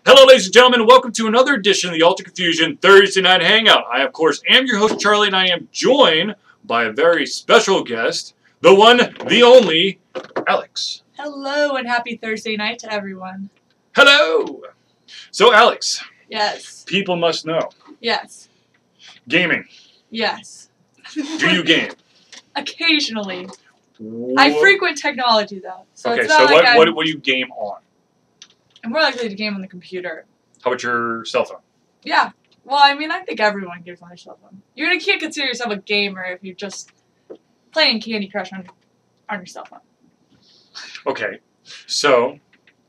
Hello, ladies and gentlemen. Welcome to another edition of the Ultra Confusion Thursday Night Hangout. I, of course, am your host, Charlie, and I am joined by a very special guest, the one, the only, Alex. Hello, and happy Thursday night to everyone. Hello! So, Alex. Yes. People must know. Yes. Gaming. Yes. Do you game? Occasionally. What? I frequent technology, though. So Okay, it's not so like what do you game on? I'm more likely to game on the computer. How about your cell phone? Yeah. Well, I mean, I think everyone games on their cell phone. You can't consider yourself a gamer if you're just playing Candy Crush on your cell phone. Okay, so,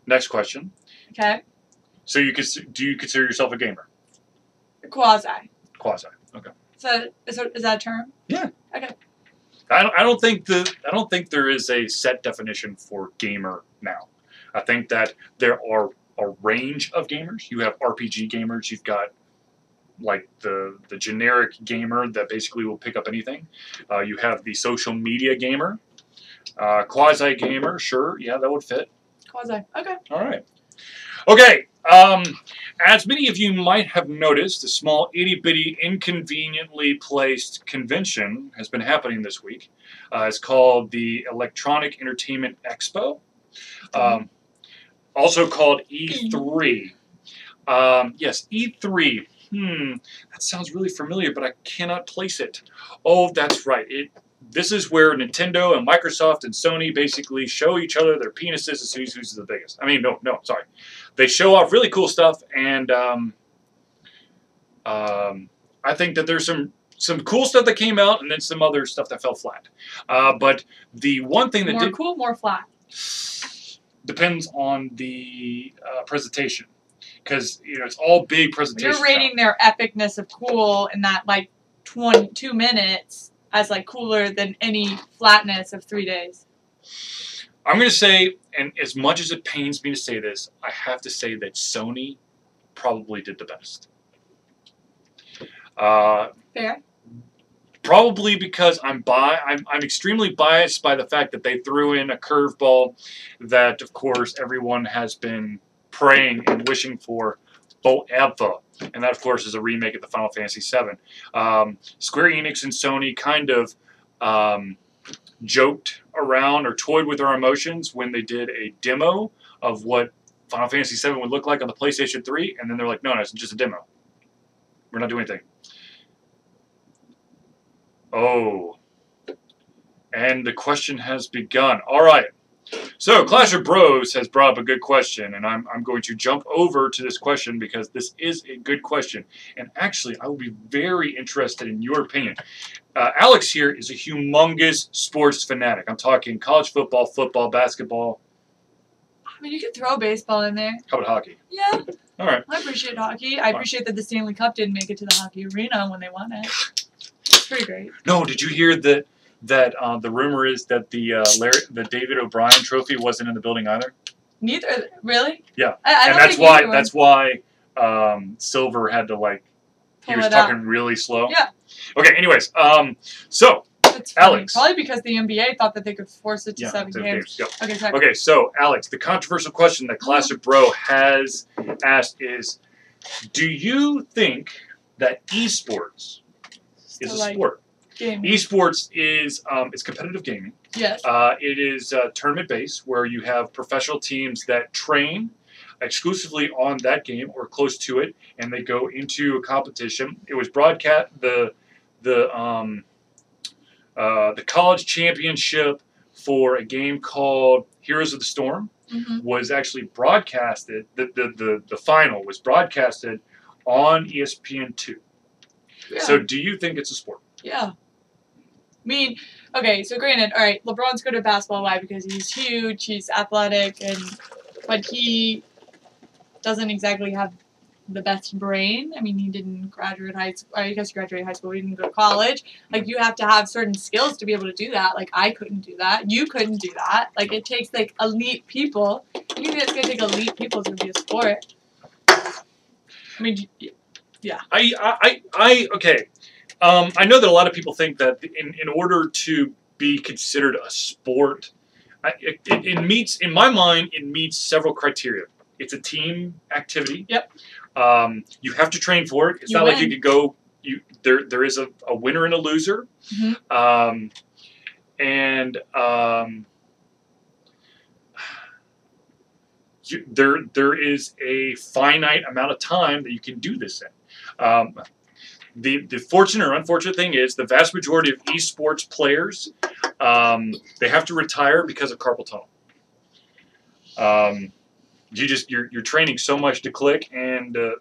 next question. Okay? So, do you consider yourself a gamer? Quasi. Quasi. Okay. Is that a term? Yeah. Okay. I don't think there is a set definition for gamer now. I think that there are a range of gamers. You have RPG gamers. You've got like the generic gamer that basically will pick up anything. You have the social media gamer, quasi gamer. Sure, yeah, that would fit. Quasi. Okay. All right. Okay. As many of you might have noticed, a small itty-bitty, inconveniently placed convention has been happening this week. It's called the Electronic Entertainment Expo, also called E3. Yes, E3. That sounds really familiar, but I cannot place it. Oh, that's right. This is where Nintendo and Microsoft and Sony basically show each other their penises as to who's the biggest. I mean, no, sorry. They show off really cool stuff, and I think that there's some cool stuff that came out, and then some other stuff that fell flat. But the one thing that more cool, more flat. Depends on the presentation, because it's all big presentations. You're rating their epicness of cool in that like 22 minutes as like cooler than any flatness of 3 days. I'm going to say, and as much as it pains me to say this, I have to say that Sony probably did the best. Fair. Probably because I'm extremely biased by the fact that they threw in a curveball that, of course, everyone has been praying and wishing for forever. And that, of course, is a remake of the Final Fantasy VII. Square Enix and Sony kind of joked around or toyed with our emotions when they did a demo of what Final Fantasy VII would look like on the PlayStation 3, and then they're like, no, it's just a demo. We're not doing anything. Oh. And the question has begun. All right. So, Clash of Bros has brought up a good question, and I'm going to jump over to this question because this is a good question. And actually, I will be very interested in your opinion. Alex here is a humongous sports fanatic. I'm talking college football, football, basketball. I mean, you could throw baseball in there. How about hockey? Yeah. All right. I appreciate hockey. I appreciate that the Stanley Cup didn't make it to the hockey arena when they won it. It's pretty great. No, did you hear that the rumor is that the David O'Brien trophy wasn't in the building either? Neither, really? Yeah, I don't and think that's why Silver had to he was talking really slow. Yeah. Okay. Anyways, so that's funny. Alex, probably because the NBA thought that they could force it to 7 games. Yep. Okay, sorry. Okay, so Alex, the controversial question that Clash of Bro has asked is, do you think that esports is a sport? Gaming. Esports is it's competitive gaming. Yes. It is tournament-based, where you have professional teams that train exclusively on that game or close to it, and they go into a competition. It was broadcast the college championship for a game called Heroes of the Storm was actually broadcasted. The final was broadcasted on ESPN2. Yeah. So, do you think it's a sport? Yeah. I mean, okay, so granted, all right, LeBron's good at basketball. Why? Because he's huge, he's athletic, but he doesn't exactly have the best brain. I mean, he didn't graduate high school. I guess he graduated high school. He didn't go to college. Like, you have to have certain skills to be able to do that. Like, I couldn't do that. You couldn't do that. Like, it takes, like, elite people. Anything that's going to take elite people is going to be a sport. I mean, yeah. Okay. I know that a lot of people think that in order to be considered a sport, it meets, in my mind, it meets several criteria. it's a team activity. Yep. You have to train for it. It's You not like win. you could go. There is a winner and a loser. Mm-hmm. There is a finite amount of time that you can do this in. The fortunate or unfortunate thing is the vast majority of esports players, they have to retire because of carpal tunnel. You're training so much to click and to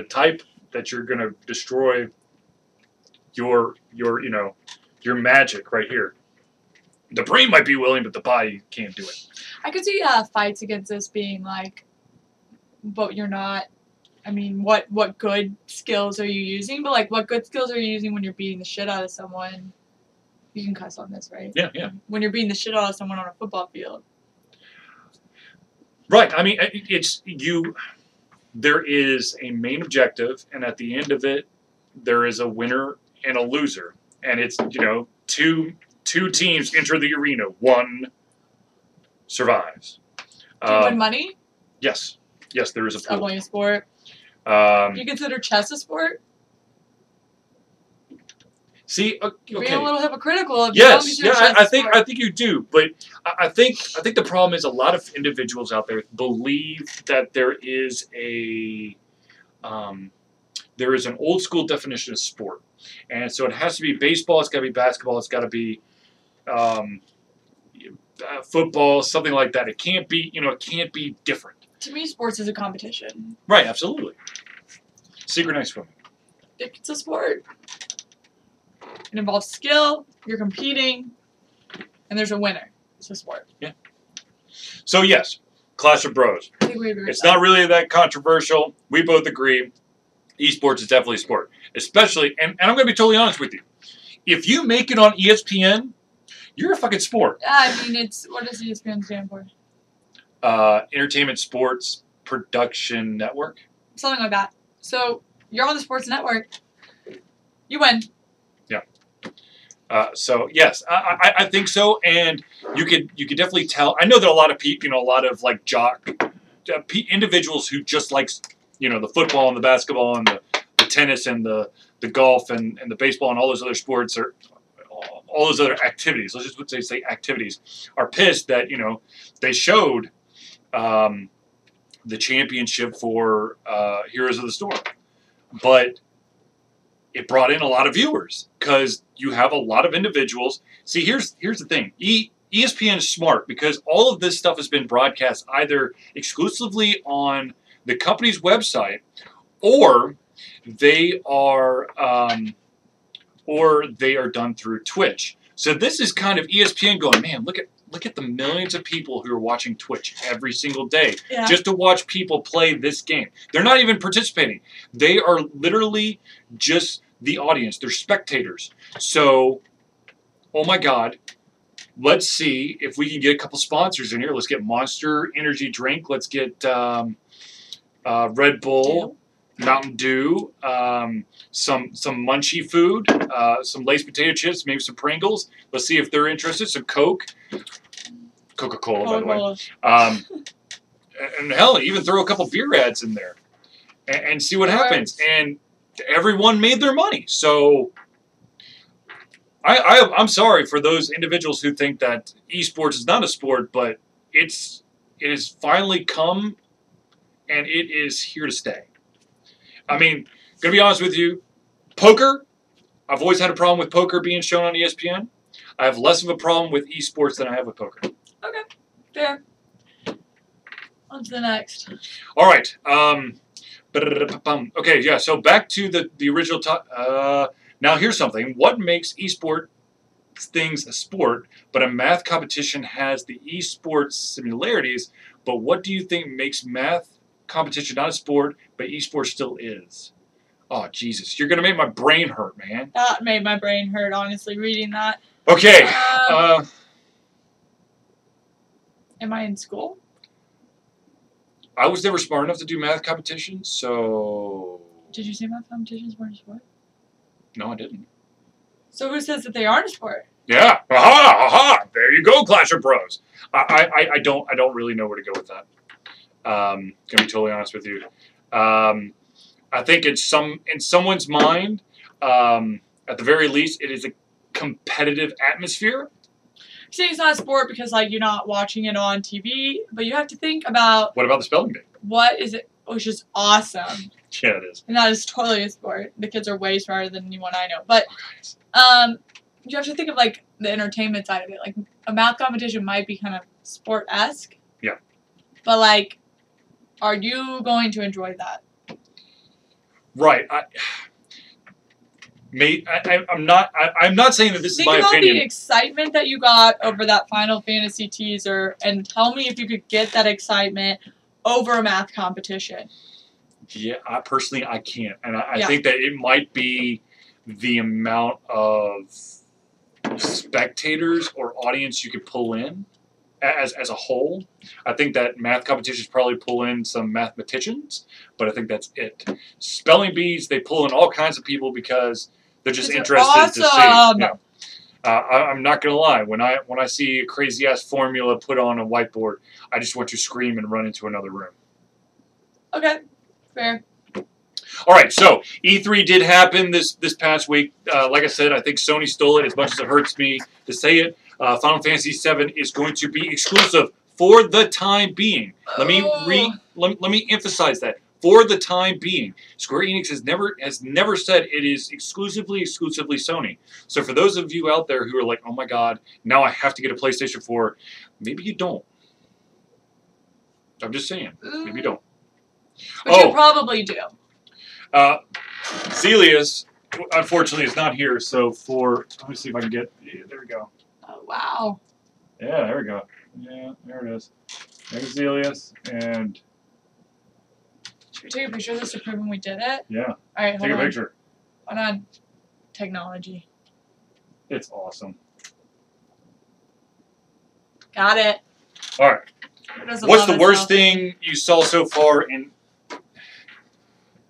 type that you're going to destroy your magic right here. The brain might be willing, but the body can't do it. I could see fights against this being like, but you're not. I mean, what good skills are you using? But like, what good skills are you using when you're beating the shit out of someone? You can cuss on this, right? Yeah, yeah. When you're beating the shit out of someone on a football field. Right. I mean, it's you. There is a main objective, and at the end of it, there is a winner and a loser, and it's two teams enter the arena. One survives. Do you win money? Yes. Yes, there is a pool. Definitely a sport. You consider chess a sport? See, okay. You're being a little hypocritical. Yes, yeah, I think you do, but I think the problem is a lot of individuals out there believe that there is an old school definition of sport, and so it has to be baseball, it's got to be basketball, it's got to be football, something like that. It can't be different. To me, sports is a competition. Right, absolutely. Synchronized swimming. It's a sport. It involves skill, you're competing, and there's a winner. It's a sport. Yeah. So yes, Clash of Bros. I think we agree It's not really that controversial. We both agree. Esports is definitely a sport. Especially, and I'm going to be totally honest with you. If you make it on ESPN, you're a fucking sport. I mean, what does ESPN stand for? Entertainment Sports Production Network. Something like that. So you're on the sports network. You win. Yeah. So yes, I think so, and you could definitely tell. I know that a lot of people, a lot of like individuals who just likes the football and the basketball and the tennis and the golf and the baseball and all those other sports or all those other activities. Let's just say activities are pissed that they showed the championship for Heroes of the Storm, but it brought in a lot of viewers because you have a lot of individuals. See, here's the thing. ESPN is smart because all of this stuff has been broadcast either exclusively on the company's website or they are done through Twitch. So this is kind of ESPN going, man, look at the millions of people who are watching Twitch every single day just to watch people play this game. They're not even participating. They are literally just the audience. They're spectators. So, oh my God, let's see if we can get a couple sponsors in here. Let's get Monster Energy Drink. Let's get Red Bull, Mountain Dew, some munchie food, some Lay's potato chips, maybe some Pringles. Let's see if they're interested. Some Coke. Coca-Cola, by the way. And hell, even throw a couple beer ads in there and see what happens. And everyone made their money. So I'm sorry for those individuals who think that esports is not a sport, but it has finally come and it is here to stay. I mean, gonna be honest with you, poker, I've always had a problem with poker being shown on ESPN. I have less of a problem with esports than I have with poker. Okay, fair. On to the next. All right. Okay, yeah, so back to the original talk. Now here's something. What makes esports things a sport, but a math competition has the esports similarities, but what do you think makes math competition not a sport, but esports still is? Oh, Jesus. You're going to make my brain hurt, man. That made my brain hurt, honestly, reading that. Okay. Am I in school? I was never smart enough to do math competitions, so... Did you say math competitions weren't a sport? No, I didn't. So who says that they aren't a sport? Yeah. Aha! Aha! There you go, Clash of Bros. I don't really know where to go with that. Gonna be totally honest with you. I think in someone's mind, at the very least, it is a competitive atmosphere. Saying it's not a sport because like you're not watching it on TV, but you have to think about What about the spelling bee? what is it, which is awesome. Yeah, it is. And that is totally a sport. The kids are way smarter than anyone I know. But you have to think of like the entertainment side of it. Like a math competition might be kind of sport-esque. Yeah. But like, are you going to enjoy that? Right. I'm not saying that this is my opinion. Think about the excitement that you got over that Final Fantasy teaser, and tell me if you could get that excitement over a math competition. Yeah, personally, I can't. And I think that it might be the amount of spectators or audience you could pull in as a whole. I think that math competitions probably pull in some mathematicians, but I think that's it. Spelling bees, they pull in all kinds of people because they're just interested to see. Yeah. I'm not gonna lie. When I see a crazy ass formula put on a whiteboard, I just want to scream and run into another room. Okay, fair. All right, so E3 did happen this past week. Like I said, I think Sony stole it as much as it hurts me to say it. Final Fantasy VII is going to be exclusive for the time being. Let me emphasize that. For the time being, Square Enix has never said it is exclusively Sony. So for those of you out there who are like, oh my god, now I have to get a PlayStation 4, maybe you don't. I'm just saying, maybe you don't. But you probably do. Zelius, unfortunately, is not here. So let me see if I can get. Yeah, there we go. Oh wow. Yeah, there we go. Yeah, there it is. There's Zelius, and should we take a picture of this to prove when we did it? Yeah. All right, take a picture. Hold on. Technology. It's awesome. Got it. All right. What's the worst thing you saw so far in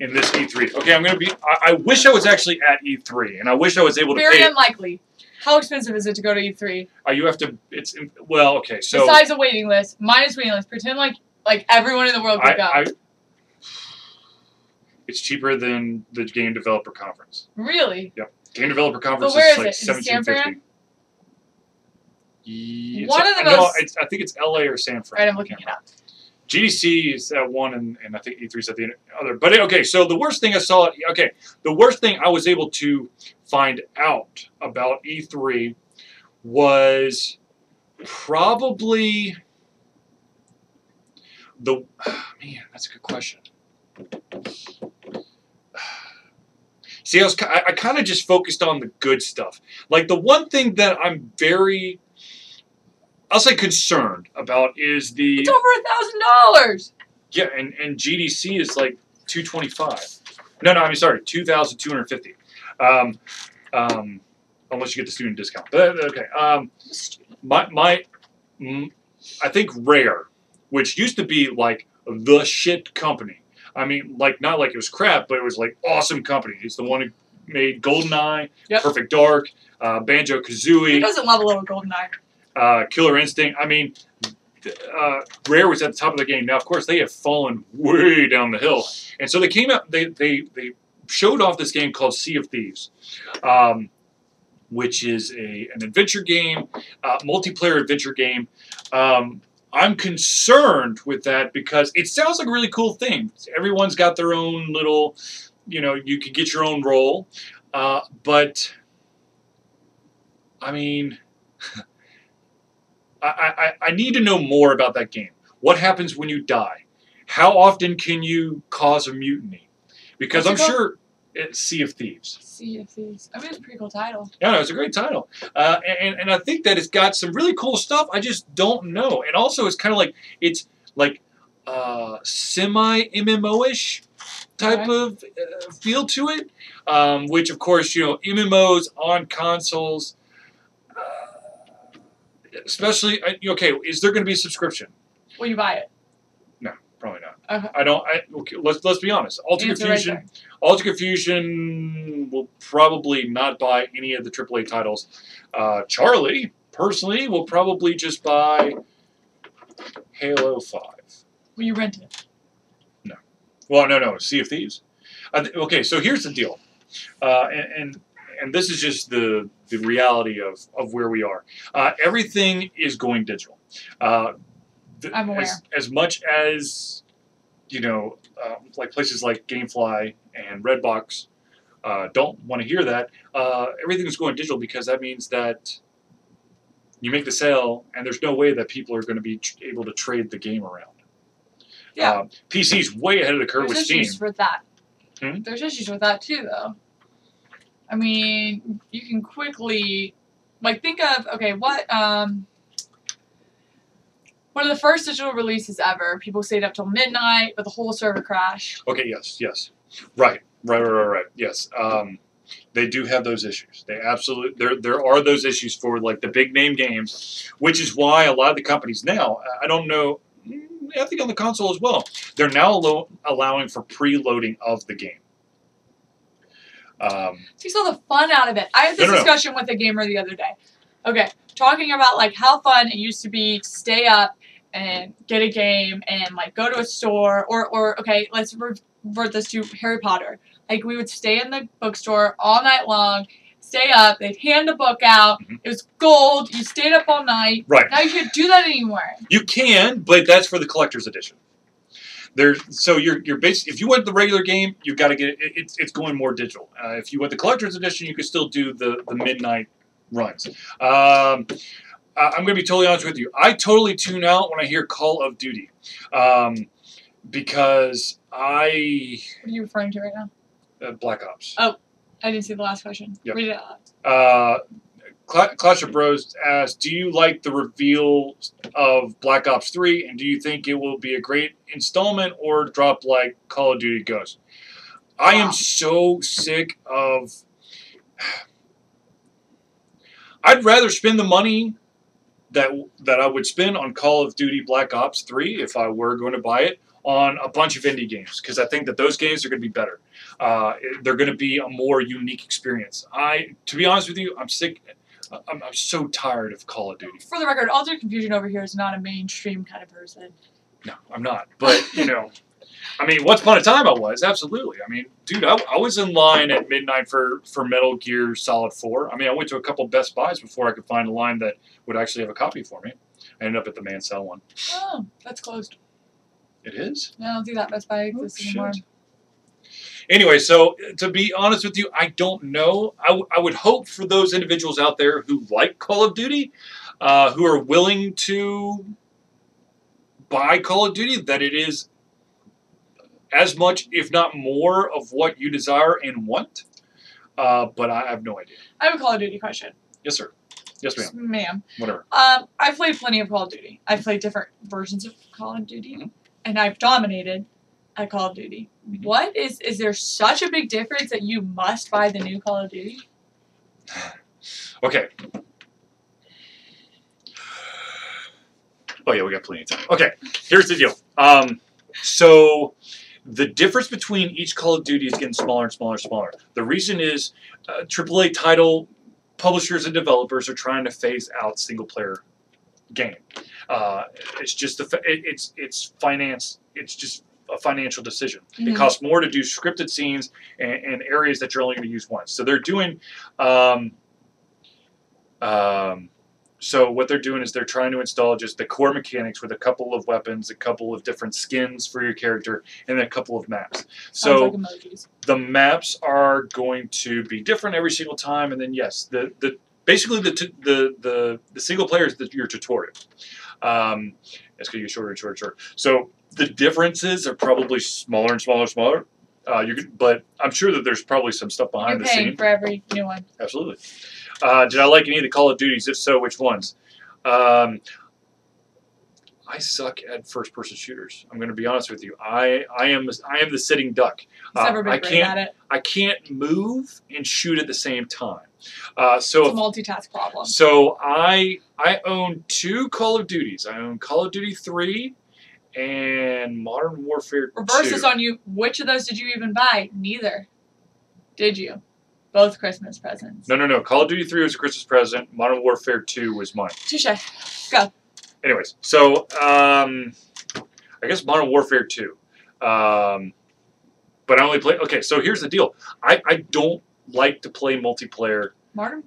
this E3? Okay, I'm gonna be. I wish I was actually at E3, and I wish I was able to. Very unlikely. How expensive is it to go to E3? You have to. It's well, okay. So besides a waiting list, minus waiting list. Pretend like everyone in the world could go. It's cheaper than the Game Developer Conference. Really? Yep. Game Developer Conference is like $1,750. One of the most. No, I think it's LA or San Fran. Right, I'm looking it up. GDC is at one, and I think E3's at the other. But okay, so the worst thing I saw. Okay, the worst thing I was able to find out about E3 was probably the. Man, that's a good question. See, I kind of just focused on the good stuff. Like the one thing that I'm very, I'll say concerned about is the. It's over $1,000. Yeah, and GDC is like $225. No, I mean sorry, $2,250. Unless you get the student discount. But, okay. I think Rare, which used to be like the shit company. I mean, like not like it was crap, but it was like awesome company. It's the one who made GoldenEye, Perfect Dark, Banjo-Kazooie. Who doesn't love a little GoldenEye? Killer Instinct. I mean, Rare was at the top of the game. Now, of course, they have fallen way down the hill, and so they came out. They showed off this game called Sea of Thieves, which is an adventure game, multiplayer adventure game. I'm concerned with that because it sounds like a really cool thing. Everyone's got their own little, you could get your own role. But, I mean, I need to know more about that game. What happens when you die? How often can you cause a mutiny? Because I'm sure it's Sea of Thieves. Sea of Thieves. I mean, it's a pretty cool title. Yeah, no, it's a great title. And I think that it's got some really cool stuff. I just don't know. And also, it's kind of like, it's like semi-MMO-ish type of feel to it. Which, of course, MMOs on consoles, especially, okay, is there going to be a subscription? Will you buy it? No, probably not. Okay. Okay, let's be honest. Ultra Fusion will probably not buy any of the AAA titles. Charlie, personally, will probably just buy Halo 5. Well, you rent it. No. Well, no. Sea of Thieves. Okay, so here's the deal, and this is just the reality of where we are. Everything is going digital. I'm aware. As much as like places like GameFly and Redbox don't want to hear that. Everything's going digital because that means that you make the sale, and there's no way that people are going to be able to trade the game around. Yeah. PC's way ahead of the curve with Steam. There's issues with that. Hmm? There's issues with that too, though. I mean, you can quickly, like, think of, okay, what, one of the first digital releases ever, people stayed up till midnight, but the whole server crashed. Okay, yes. Right. Yes. They do have those issues. They absolutely, there are those issues for, like, the big name games, which is why a lot of the companies now, I don't know, I think on the console as well, they're now allowing for preloading of the game. Takes all the fun out of it. I had this discussion with a gamer the other day. Okay, talking about, like, how fun it used to be to stay up and get a game and, like, go to a store, or okay, let's revert this to Harry Potter. Like, we would stay in the bookstore all night long, stay up, they'd hand a book out, it was gold, you stayed up all night. Right. Now you can't do that anymore. You can, but that's for the collector's edition. So you're basically, if you want the regular game, you've got to get it. It's going more digital. If you want the collector's edition, you can still do the midnight runs. I'm going to be totally honest with you. I totally tune out when I hear Call of Duty, because What are you referring to right now? Black Ops. Oh, I didn't see the last question. Yep. Read it out. Clash of Bros asks, do you like the reveal of Black Ops 3, and do you think it will be a great installment or drop like Call of Duty Ghosts? Wow. I am so sick of... I'd rather spend the money that I would spend on Call of Duty Black Ops 3 if I were going to buy it on a bunch of indie games, because I think that those games are going to be better. They're going to be a more unique experience. To be honest with you, I'm sick... I'm so tired of Call of Duty. For the record, Altered Confusion over here is not a mainstream kind of person. No, I'm not. But, I mean, once upon a time I was, absolutely. I mean, dude, I was in line at midnight for Metal Gear Solid 4. I mean, I went to a couple Best Buys before I could find a line that would actually have a copy for me. I ended up at the Mansell one. Oh, that's closed. It is? Yeah, I don't think that Best Buy exists anymore. Anyway, so to be honest with you, I don't know. I would hope for those individuals out there who like Call of Duty, who are willing to buy Call of Duty, that it is as much, if not more, of what you desire and want. But I have no idea. I have a Call of Duty question. Yes, sir. Yes, ma'am. Ma'am. Whatever. I've played plenty of Call of Duty. I've played different versions of Call of Duty, and I've dominated at Call of Duty. What is there such a big difference that you must buy the new Call of Duty? Okay. Oh yeah, we got plenty of time. Okay, here's the deal. So the difference between each Call of Duty is getting smaller and smaller and smaller. The reason is AAA title publishers and developers are trying to phase out single player game. It's just it's finance. It's just a financial decision. Mm-hmm. It costs more to do scripted scenes and areas that you're only going to use once. So they're doing. So what they're doing is they're trying to install just the core mechanics with a couple of weapons, a couple of different skins for your character, and then a couple of maps. So like emojis. The maps are going to be different every single time, and then yes, basically the single player is your tutorial. It's going to get shorter and shorter and shorter. So the differences are probably smaller and smaller and smaller. But I'm sure that there's probably some stuff behind the scene. You're paying for every new one. Absolutely. Did I like any of the Call of Duties? If so, which ones? I suck at first-person shooters. I'm going to be honest with you. I am the sitting duck. He's never been great at it. I can't move and shoot at the same time. It's a multitask problem. So I own 2 Call of Duties. I own Call of Duty 3 and Modern Warfare 2. Reverse this on you. Which of those did you even buy? Neither. Did you? Both Christmas presents. No. Call of Duty 3 was a Christmas present. Modern Warfare 2 was mine. Touche. Go. Anyways, so I I guess Modern Warfare 2. But I only play. Okay, so here's the deal. I don't like to play multiplayer. Modern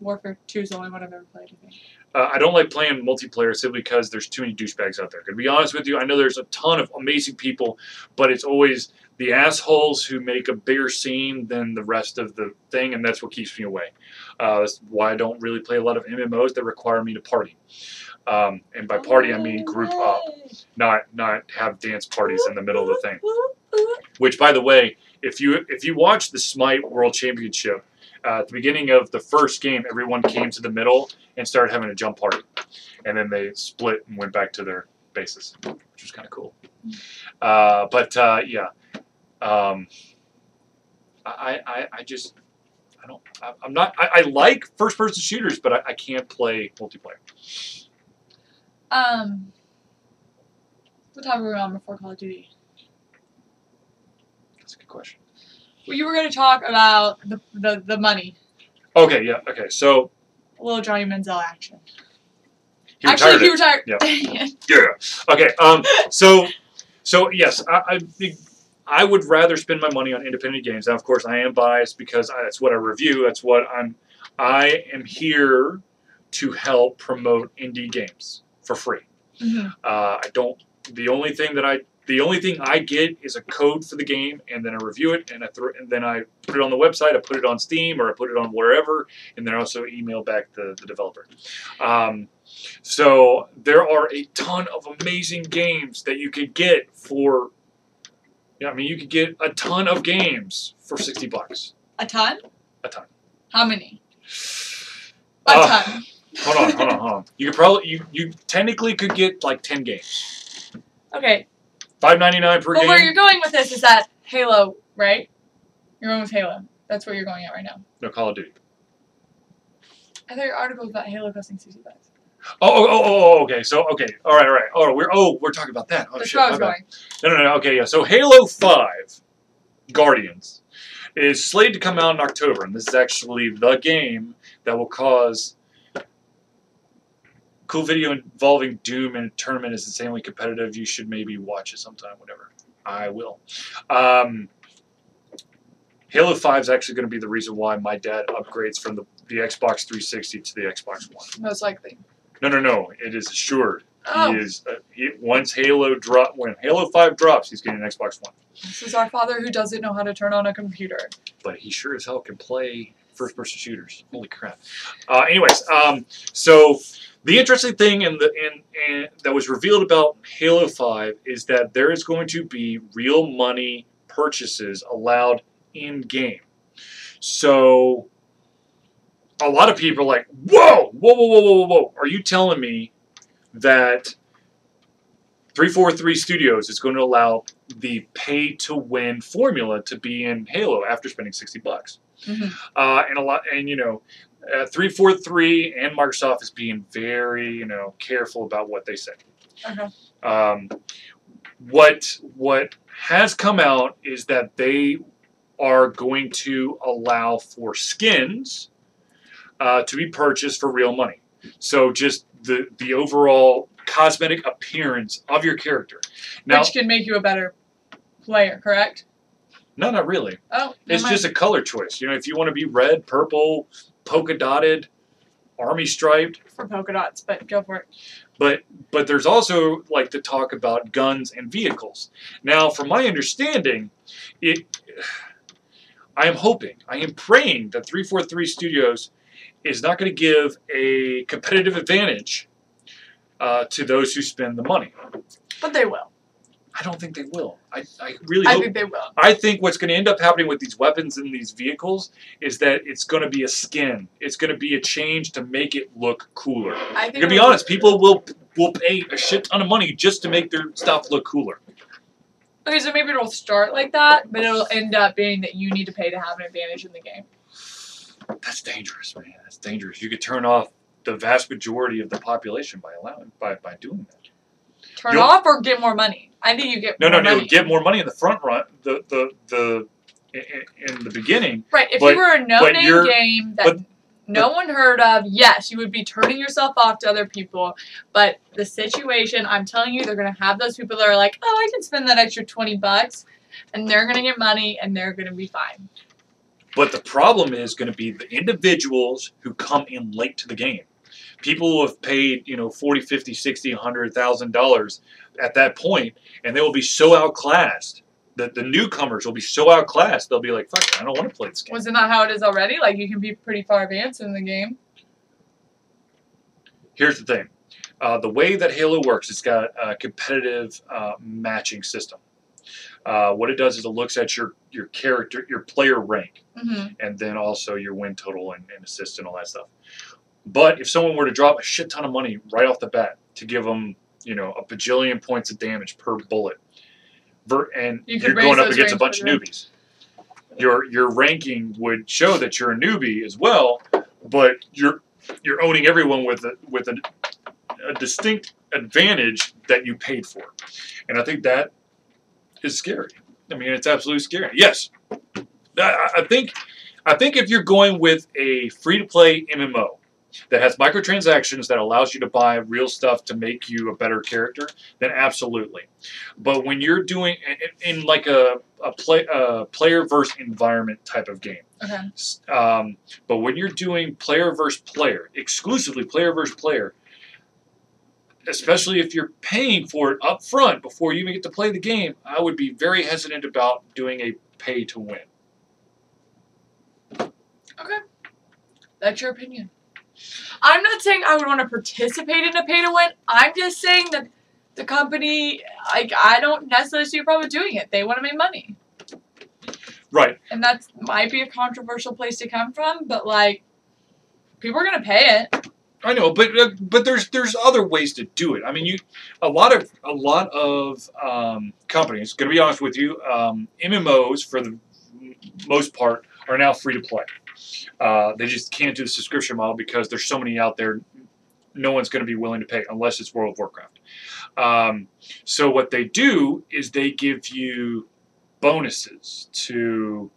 Warfare 2 is the only one I've ever played, I think. I don't like playing multiplayer simply because there's too many douchebags out there. To be honest with you, I know there's a ton of amazing people, but it's always the assholes who make a bigger scene than the rest of the thing, and that's what keeps me away. That's why I don't really play a lot of MMOs that require me to party. And by party, I mean group up, not have dance parties in the middle of the thing. Which, by the way, if you watch the Smite World Championship, at the beginning of the first game, everyone came to the middle and started having a jump party. And then they split and went back to their bases, which was kind of cool. Yeah. I like first-person shooters, but I can't play multiplayer. What time were we on before Call of Duty? That's a good question. Well, you were going to talk about the money. Okay, yeah, okay, so... A little Johnny Manziel action. He retired. Yeah. Yeah. Okay, so yes, I would rather spend my money on independent games. Now, of course, I am biased because that's what I review. That's what I am here to help promote indie games for free. Mm-hmm. The only thing I get is a code for the game, and then I review it, and then I put it on the website. I put it on Steam, or I put it on wherever, and then I also email back the developer. So there are a ton of amazing games that you could get for. Yeah, I mean, you could get a ton of games for $60. A ton? A ton. How many? A ton. Hold on. You could probably you technically could get like 10 games. Okay. $5.99 per game. But where you're going with this is that Halo, right? You're going with Halo. That's where you're going at right now. No, Call of Duty. I thought your article was about Halo costing $60. Okay. So, okay. All right. We're talking about that. Oh, That's shit. where I was going. No. Okay, yeah. So, Halo 5 Guardians is slated to come out in October, and this is actually the game that will cause cool video involving Doom in a tournament is insanely competitive. You should maybe watch it sometime, whatever. I will. Halo 5 is actually going to be the reason why my dad upgrades from the Xbox 360 to the Xbox One. Most likely. No. It is assured. Oh. When Halo 5 drops, he's getting an Xbox One. This is our father who doesn't know how to turn on a computer. But he sure as hell can play first-person shooters. Holy crap. Anyways, so the interesting thing that was revealed about Halo 5 is that there is going to be real money purchases allowed in-game. So a lot of people are like, whoa. Are you telling me that 343 Studios is going to allow the pay-to-win formula to be in Halo after spending $60? Mm-hmm. And 343 and Microsoft is being very, careful about what they say. Okay. What has come out is that they are going to allow for skins to be purchased for real money. So just the overall cosmetic appearance of your character. Now, which can make you a better player, correct? No, not really. Oh, it's just a color choice. If you want to be red, purple, polka dotted, army striped. For polka dots, but go for it. But there's also like the talk about guns and vehicles. Now, from my understanding, I am praying that 343 Studios is not going to give a competitive advantage to those who spend the money. But they will. I don't think they will. I really hope. I think they will. I think what's going to end up happening with these weapons and these vehicles is that it's going to be a skin. It's going to be a change to make it look cooler. I'm going to be honest. People will pay a shit ton of money just to make their stuff look cooler. Okay, so maybe it'll start like that, but it'll end up being that you need to pay to have an advantage in the game. That's dangerous, man. That's dangerous. You could turn off the vast majority of the population by doing that. Turn off or get more money? I think you get more money. No, get more money in the front run, in the beginning. Right, if you were a no-name game that no one heard of. Yes, you would be turning yourself off to other people, but the situation, I'm telling you, they're going to have those people that are like, oh, I can spend that extra $20, and they're going to get money, and they're going to be fine. But the problem is going to be the individuals who come in late to the game. People who have paid, $40, $50, $60, $100,000 at that point, and they will be so outclassed that the newcomers will be so outclassed, they'll be like, fuck it, I don't want to play this game. Was it not how it is already? Like, you can be pretty far advanced in the game. Here's the thing. The way that Halo works, it's got a competitive matching system. What it does is it looks at your character, your player rank, and then also your win total and assists and all that stuff. But if someone were to drop a shit ton of money right off the bat to give them, a bajillion points of damage per bullet, and you're going up against a bunch of newbies, your ranking would show that you're a newbie as well, but you're owning everyone with a distinct advantage that you paid for, and I think that is scary. I mean, it's absolutely scary. Yes, I think if you're going with a free-to-play MMO that has microtransactions that allows you to buy real stuff to make you a better character, then absolutely. But when you're doing in like a player versus environment type of game, but when you're doing player versus player, exclusively player versus player, especially if you're paying for it up front before you even get to play the game, I would be very hesitant about doing a pay to win. Okay. That's your opinion. I'm not saying I would want to participate in a pay to win. I'm just saying that the company, I don't necessarily see a problem with doing it. They want to make money. Right. And that might be a controversial place to come from, but people are going to pay it. I know, but there's other ways to do it. I mean, a lot of companies, going to be honest with you, MMOs for the most part are now free to play. They just can't do the subscription model because there's so many out there. No one's going to be willing to pay unless it's World of Warcraft. So what they do is they give you bonuses to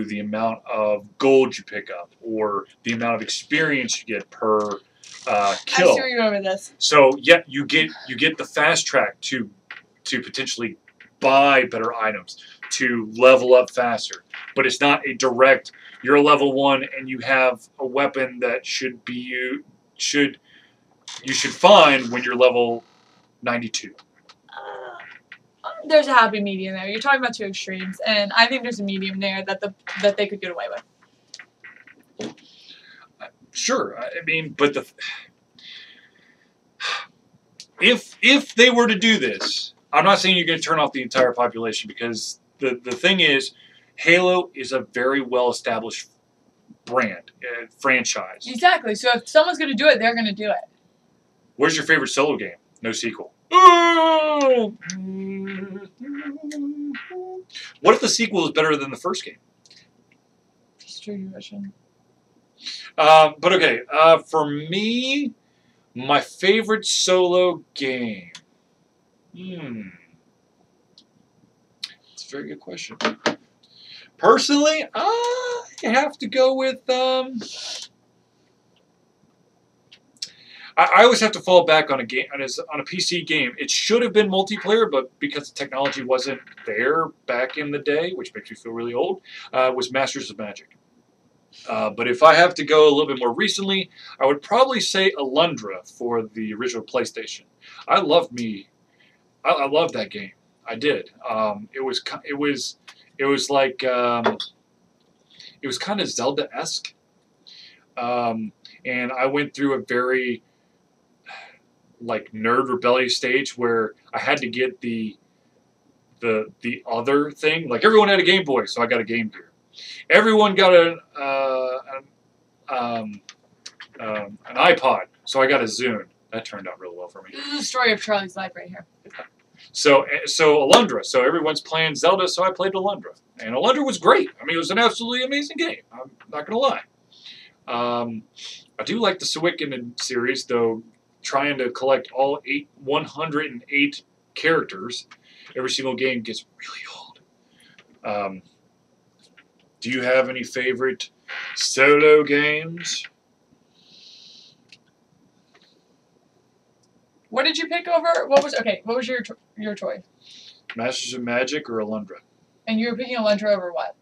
the amount of gold you pick up or the amount of experience you get per kill. I see where you're going with this. So yeah, you get the fast track to potentially buy better items, to level up faster. But it's not a direct, you're a level 1 and you have a weapon that you should find when you're level 92. There's a happy medium there. You're talking about two extremes, and I think there's a medium there that they could get away with. Sure, I mean, but if they were to do this, I'm not saying you're going to turn off the entire population, because the thing is, Halo is a very well-established brand, franchise. Exactly. So if someone's going to do it, they're going to do it. Where's your favorite solo game? No sequel. What if the sequel is better than the first game? Just true question. But okay, for me, my favorite solo game. It's a very good question. Personally, I have to go with. I always have to fall back on a game on a PC game. It should have been multiplayer, but because the technology wasn't there back in the day, which makes me feel really old, was Masters of Magic. But if I have to go a little bit more recently, I would probably say Alundra for the original PlayStation. I loved that game. I did. It was like it was kind of Zelda-esque, and I went through a very nerd rebellious stage where I had to get the other thing. Like, everyone had a Game Boy, so I got a Game Gear. Everyone got an iPod, so I got a Zune. That turned out real well for me. This is the story of Charlie's life right here. So Alundra. So everyone's playing Zelda, so I played Alundra. And Alundra was great. I mean, it was an absolutely amazing game. I'm not going to lie. I do like the Suikoden series, though. Trying to collect all 108 characters every single game gets really old. Do you have any favorite solo games? What did you pick over? What was your choice? Masters of Magic or Alundra? And you were picking Alundra over what?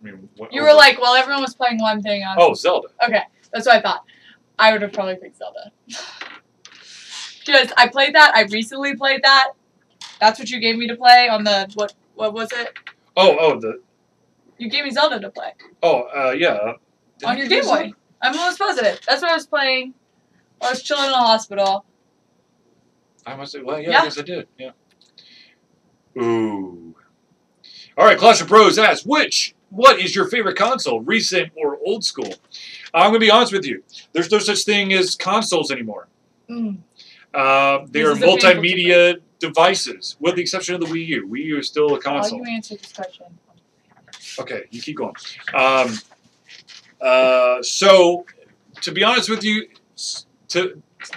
I mean, what You were like, well, everyone was playing one thing. Zelda. Okay, that's what I thought. I would have probably picked Zelda. Because I played that. I recently played that. That's what you gave me to play on the what was it? You gave me Zelda to play. Yeah. On your Game Boy. I'm almost positive. That's what I was playing. I was chilling in the hospital. I must say, well, yeah, I guess I did. Yeah. Ooh. All right, Clash of Bros asks, what is your favorite console, recent or old school? I'm going to be honest with you. There's no such thing as consoles anymore. Mm. They are multimedia devices, with the exception of the Wii U. Wii U is still a console. Oh, you answered this question. Okay, you keep going. So, to be honest with you,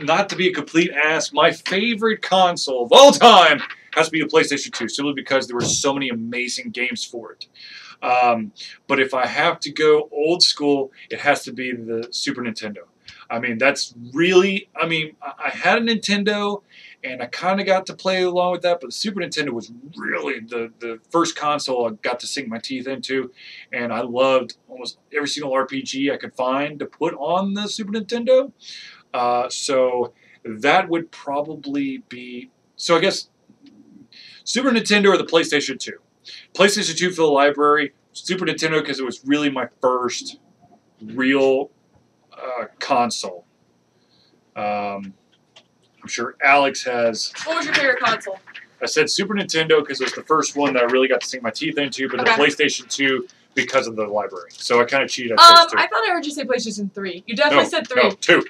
not to be a complete ass, my favorite console of all time has to be the PlayStation 2, simply because there were so many amazing games for it. But if I have to go old school, it has to be the Super Nintendo. I mean, that's really, I had a Nintendo, and I kind of got to play along with that, but the Super Nintendo was really the first console I got to sink my teeth into, and I loved almost every single RPG I could find to put on the Super Nintendo. So that would probably be, so I guess Super Nintendo or the PlayStation 2. PlayStation 2 for the library, Super Nintendo because it was really my first real console. I'm sure Alex has. What was your favorite console? I said Super Nintendo because it was the first one that I really got to sink my teeth into, but the PlayStation 2 because of the library. So I kind of cheated. I thought I heard you say PlayStation 3. You definitely said 3. No, two.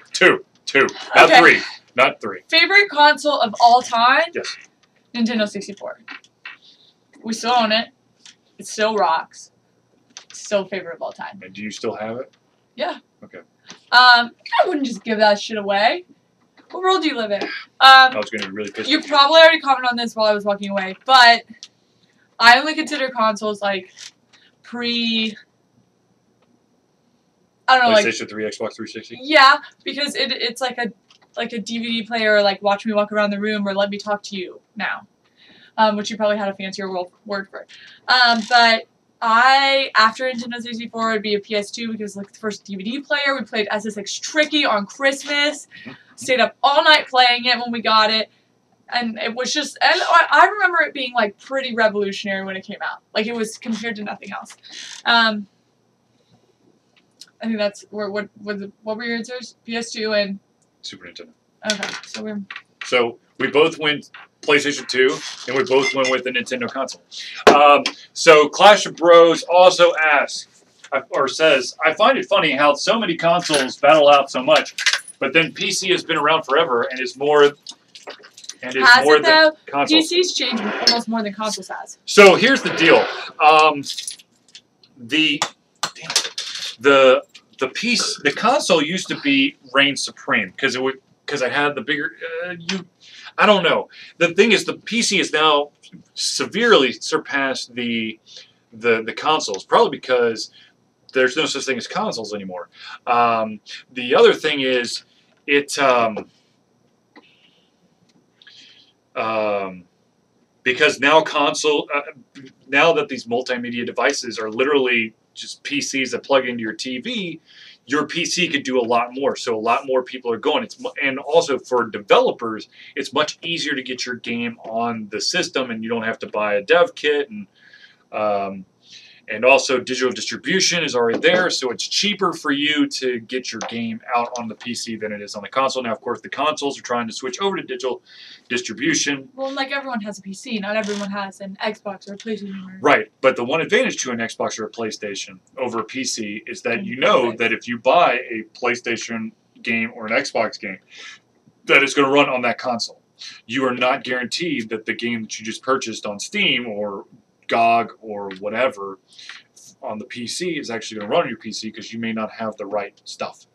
Not three. Not 3. Favorite console of all time? Yes. Nintendo 64. We still own it. It still rocks. It's still favorite of all time. And do you still have it? Yeah. Okay. I wouldn't just give that shit away. What world do you live in? I was going to be really pissed. You probably already commented on this while I was walking away, but I only consider consoles like I don't know, PlayStation 3, Xbox 360? Yeah, because it's like a DVD player, or like watch me walk around the room, or let me talk to you now, which you probably had a fancier word for. But after Nintendo 64, it'd be a PS2 because like the first DVD player. We played SSX Tricky on Christmas. Stayed up all night playing it when we got it. And it was just, and I remember it being like pretty revolutionary when it came out. Like it was compared to nothing else. I think that's what were your answers? PS2 and Super Nintendo. Okay, so we both went PlayStation 2, and we both went with the Nintendo console. So Clash of Bros also asks, or says, I find it funny how so many consoles battle out so much, but then PC has been around forever and is more than consoles. PC's changed almost more than consoles has. So here's the deal. The console used to be reign supreme because I had the bigger I don't know. The thing is, the PC has now severely surpassed the consoles, probably because there's no such thing as consoles anymore. The other thing is because now now that these multimedia devices are literally just PCs that plug into your TV, your PC could do a lot more. So a lot more people are going. And also for developers, it's much easier to get your game on the system, and you don't have to buy a dev kit. And also digital distribution is already there, so it's cheaper for you to get your game out on the PC than it is on the console. Now, of course, the consoles are trying to switch over to digital distribution. Well, like everyone has a PC. Not everyone has an Xbox or a PlayStation. Right, but the one advantage to an Xbox or a PlayStation over a PC is that you know that if you buy a PlayStation game or an Xbox game, that it's going to run on that console. You are not guaranteed that the game that you just purchased on Steam or GOG or whatever on the PC is actually going to run on your PC because you may not have the right stuff.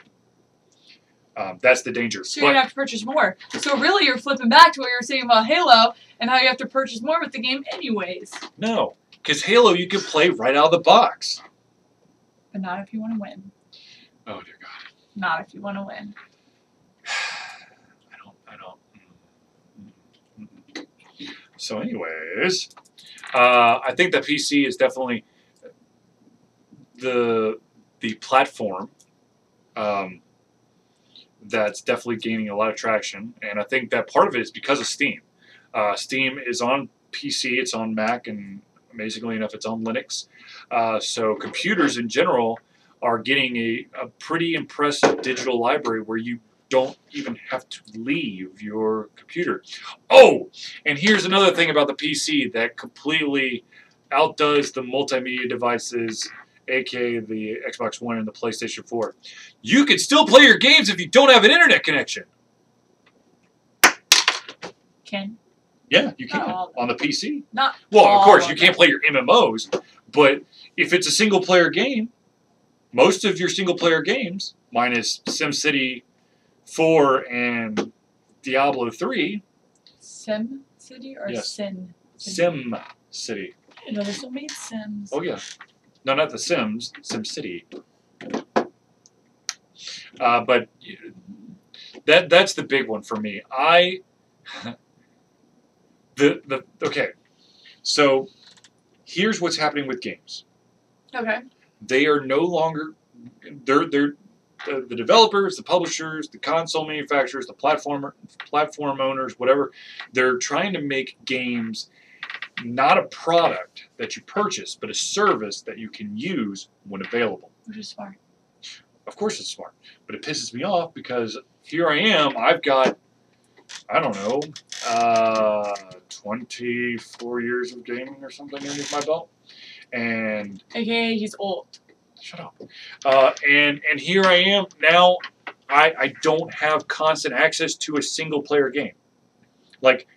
That's the danger. So you're going to have to purchase more. So really you're flipping back to what you were saying about Halo and how you have to purchase more with the game anyways. No. Because Halo you can play right out of the box. But not if you want to win. Oh dear God. Not if you want to win. I don't. So anyways, I think that PC is definitely the platform that's definitely gaining a lot of traction, and I think that part of it is because of Steam. Steam is on PC, it's on Mac, and amazingly enough, it's on Linux. So computers in general are getting a pretty impressive digital library where you don't even have to leave your computer. Oh, and here's another thing about the PC that completely outdoes the multimedia devices, aka the Xbox One and the PlayStation 4. You can still play your games if you don't have an internet connection. Can? Yeah, you can Not on the PC. Not Well, of course, all you of can't it. play your MMOs, but if it's a single-player game, most of your single-player games, minus SimCity 4 and Diablo 3, Sim City or Yes. Sin? SimCity. I know they still made Sims. Oh yeah, no, not the Sims, SimCity. But that's the big one for me. Okay, so here's what's happening with games. Okay. They are no longer the developers, the publishers, the console manufacturers, the platform owners, whatever. They're trying to make games not a product that you purchase, but a service that you can use when available. Which is smart. Of course it's smart, but it pisses me off because here I am, I've got, I don't know, 24 years of gaming or something underneath my belt. And AKA he's old. shut up. And here I am now. I don't have constant access to a single player game. Like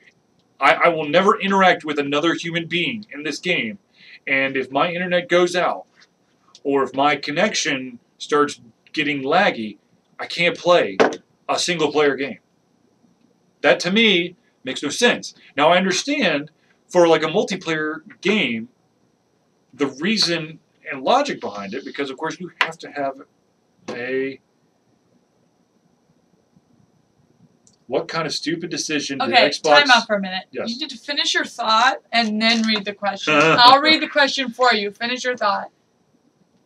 I will never interact with another human being in this game. And if my internet goes out, or if my connection starts getting laggy, I can't play a single player game. That to me makes no sense. Now I understand for like a multiplayer game, the reason and logic behind it, because of course you have to have a... What kind of stupid decision did Okay, Xbox... time out for a minute. Yes. You need to finish your thought and then read the question. I'll read the question for you. Finish your thought.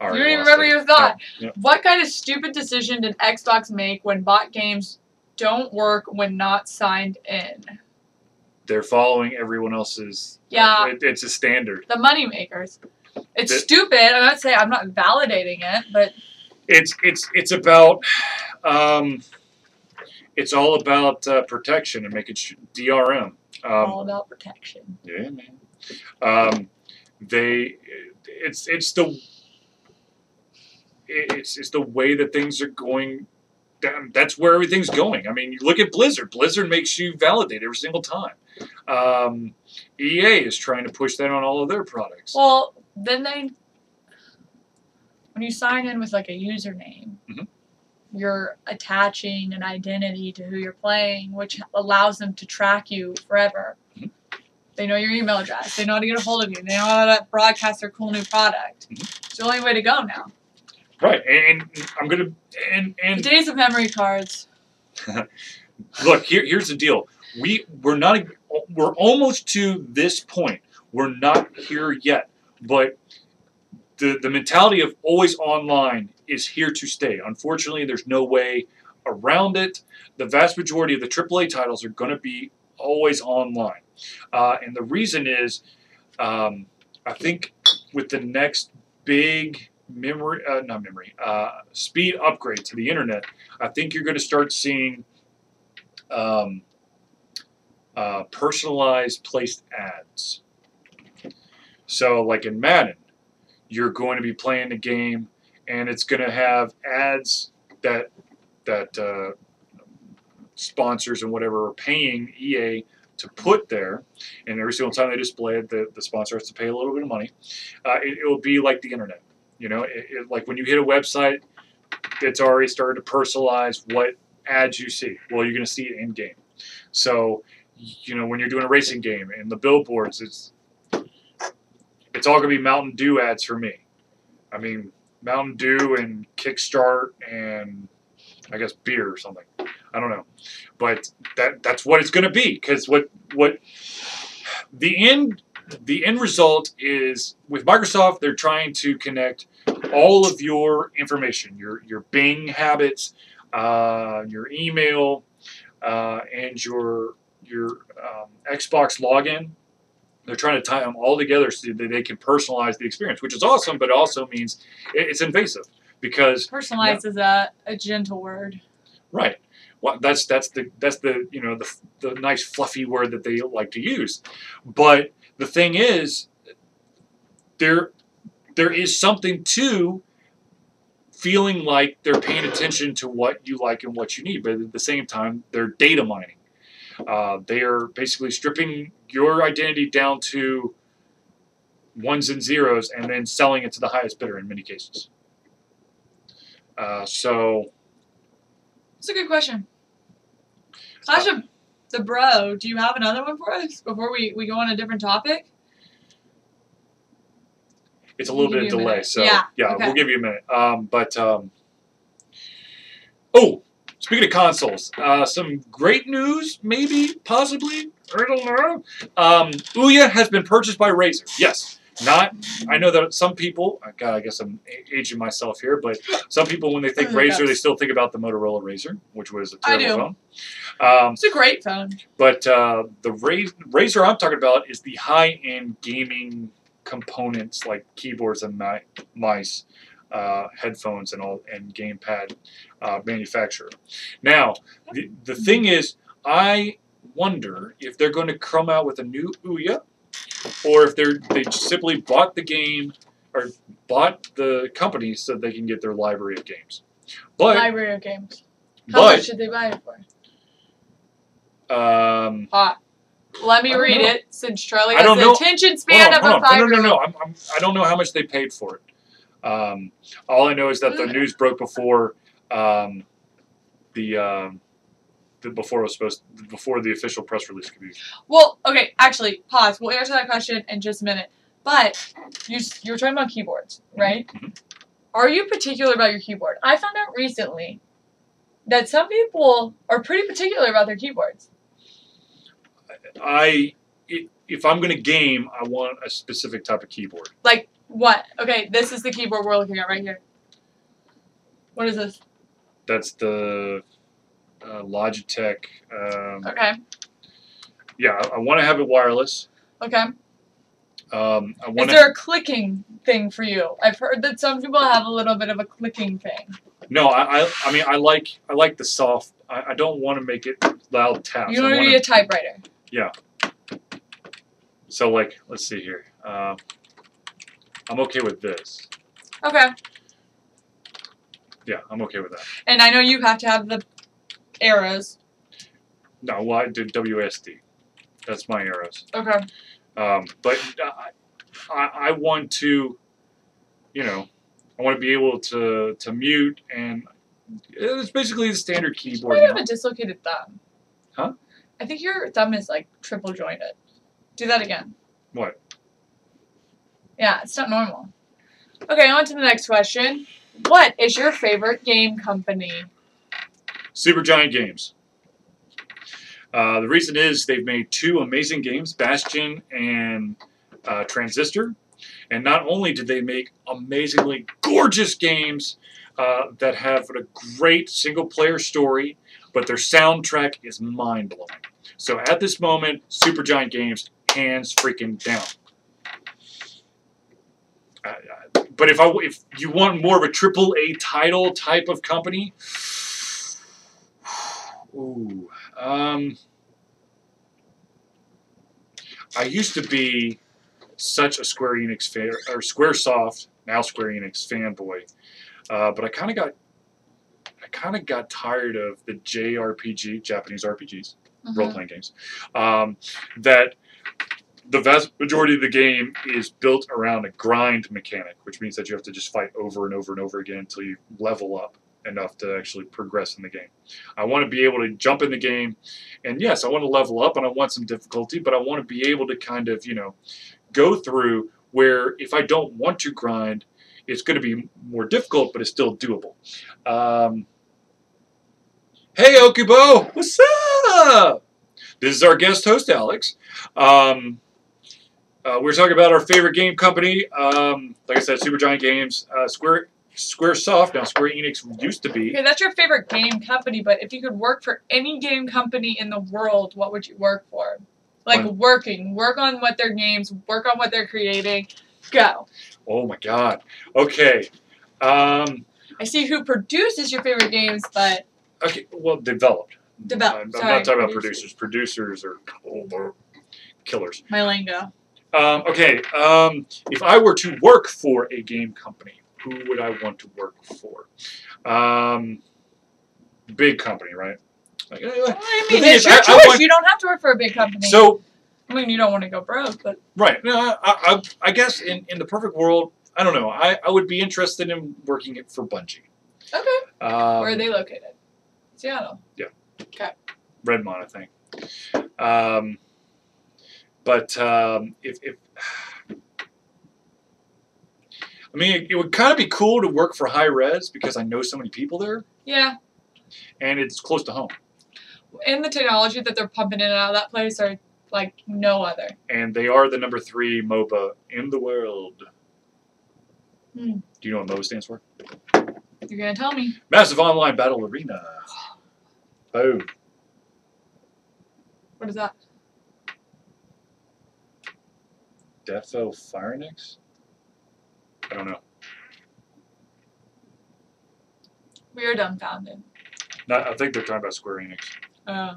You don't even remember your thought. Yep. What kind of stupid decision did Xbox make when bot games don't work when not signed in? They're following everyone else's... Yeah. It's a standard. The money makers. It's stupid. I'm not saying I'm not validating it, but it's about it's all about protection and making DRM. all about protection. Yeah, man. It's the way that things are going. That's where everything's going. I mean, you look at Blizzard. Blizzard makes you validate every single time. EA is trying to push that on all of their products. Well, then when you sign in with like a username, Mhm. you're attaching an identity to who you're playing, which allows them to track you forever. Mhm. They know your email address. They know how to get a hold of you. They know how to broadcast their cool new product. Mhm. It's the only way to go now. Right, and I'm gonna The days of memory cards. look. Here's the deal. We're almost to this point. We're not here yet, but the mentality of always online is here to stay. Unfortunately, there's no way around it. The vast majority of the AAA titles are going to be always online, and the reason is, I think with the next big speed upgrade to the internet, I think you're going to start seeing personalized placed ads. So like in Madden, you're going to be playing the game and it's going to have ads that sponsors and whatever are paying EA to put there, and every single time they display it, the sponsor has to pay a little bit of money. It will be like the internet. You know, like when you hit a website, it's already started to personalize what ads you see. Well, you're going to see it in game. So, you know, when you're doing a racing game and the billboards, it's all going to be Mountain Dew ads for me. I mean, Mountain Dew and Kickstart and I guess beer or something. I don't know, but that's what it's going to be, because what the end result is with Microsoft. They're trying to connect all of your information, your Bing habits, your email, and your Xbox login. They're trying to tie them all together so that they can personalize the experience, which is awesome, but it also means it's invasive because personalized is a gentle word. Right. Well, that's the the nice fluffy word that they like to use. But the thing is, there is something to feeling like they're paying attention to what you like and what you need, but at the same time, they're data mining. They are basically stripping your identity down to ones and zeros and then selling it to the highest bidder in many cases. So it's a good question. Clash of the Bro, do you have another one for us before we go on a different topic? It's a little bit of delay, so yeah okay. We'll give you a minute. Oh, speaking of consoles, some great news, maybe, possibly, I don't know. Ouya has been purchased by Razer. Yes. I know that some people, God, I guess I'm aging myself here, but some people, when they think Razer, they still think about the Motorola Razer, which was a terrible phone. It's a great phone. But the Razer I'm talking about is the high-end gaming components like keyboards and mice, headphones, and gamepad manufacturer. Now, the thing is, I wonder if they're going to come out with a new Ouya, or if they simply bought the game or bought the company so they can get their library of games. Library of games. How much should they buy it for? Hot. Let me read it, since Charlie has the attention span of a 5-year-old. No. I don't know how much they paid for it. All I know is that the news broke before before the official press release could be. Well, okay, actually, pause. We'll answer that question in just a minute. But you were talking about keyboards, right? Mm-hmm. Are you particular about your keyboard? I found out recently that some people are pretty particular about their keyboards. If I'm going to game, I want a specific type of keyboard. Like what? Okay, this is the keyboard we're looking at right here. What is this? That's the Logitech. Okay. Yeah, I want to have it wireless. Okay. Is there a clicking thing for you? I've heard that some people have a little bit of a clicking thing. No, I mean I like the soft. I don't want to make it loud taps. You don't need a typewriter. Yeah. So like, let's see here. I'm okay with this. Okay. Yeah, I'm okay with that. And I know you have to have the arrows. No, well, I did WSD. That's my arrows. Okay. But I want to, I want to be able to mute, and it's basically the standard keyboard. You have a dislocated thumb. Huh? I think your thumb is like triple jointed. Do that again. What? Yeah, it's not normal. Okay, on to the next question. What is your favorite game company? Supergiant Games. The reason is they've made 2 amazing games, Bastion and Transistor. And not only did they make amazingly gorgeous games that have a great single-player story, but their soundtrack is mind-blowing. So at this moment, Supergiant Games, hands freaking down. But if you want more of a AAA title type of company, ooh, I used to be such a Square Enix fan, or SquareSoft, now Square Enix fanboy, but I kind of got tired of the JRPG, Japanese RPGs, role-playing games, that the vast majority of the game is built around a grind mechanic, which means that you have to just fight over and over and over again until you level up enough to actually progress in the game. I want to be able to jump in the game, and yes, I want to level up and I want some difficulty, but I want to be able to kind of, go through where if I don't want to grind, it's going to be more difficult, but it's still doable. Hey, Okubo, what's up? This is our guest host, Alex. We're talking about our favorite game company. Like I said, Supergiant Games, Squaresoft. Now, Square Enix used to be. Okay, that's your favorite game company, but if you could work for any game company in the world, what would you work for? Like work on what their games, work on what they're creating. Go. Oh my God. Okay. I see who produces your favorite games, but Okay. Well, developed. I'm Sorry, not talking about producers. Producers are killers. My lingo. Okay. If I were to work for a game company, who would I want to work for? Big company, right? Like, I mean, it's your choice. You don't have to work for a big company. So, I mean, you don't want to go broke, but right. I guess in the perfect world, I don't know. I would be interested in working it for Bungie. Okay. Where are they located? Seattle. Yeah. Okay. Redmond, I think. But if I mean, it would kind of be cool to work for High Res because I know so many people there. Yeah. And it's close to home. And the technology that they're pumping in and out of that place are like no other. And they are the #3 MOBA in the world. Do you know what MOBA stands for? You're going to tell me. Massive Online Battle Arena. Boom. What is that? Defo Firenix? I don't know. We are dumbfounded. I think they're talking about Square Enix. Oh.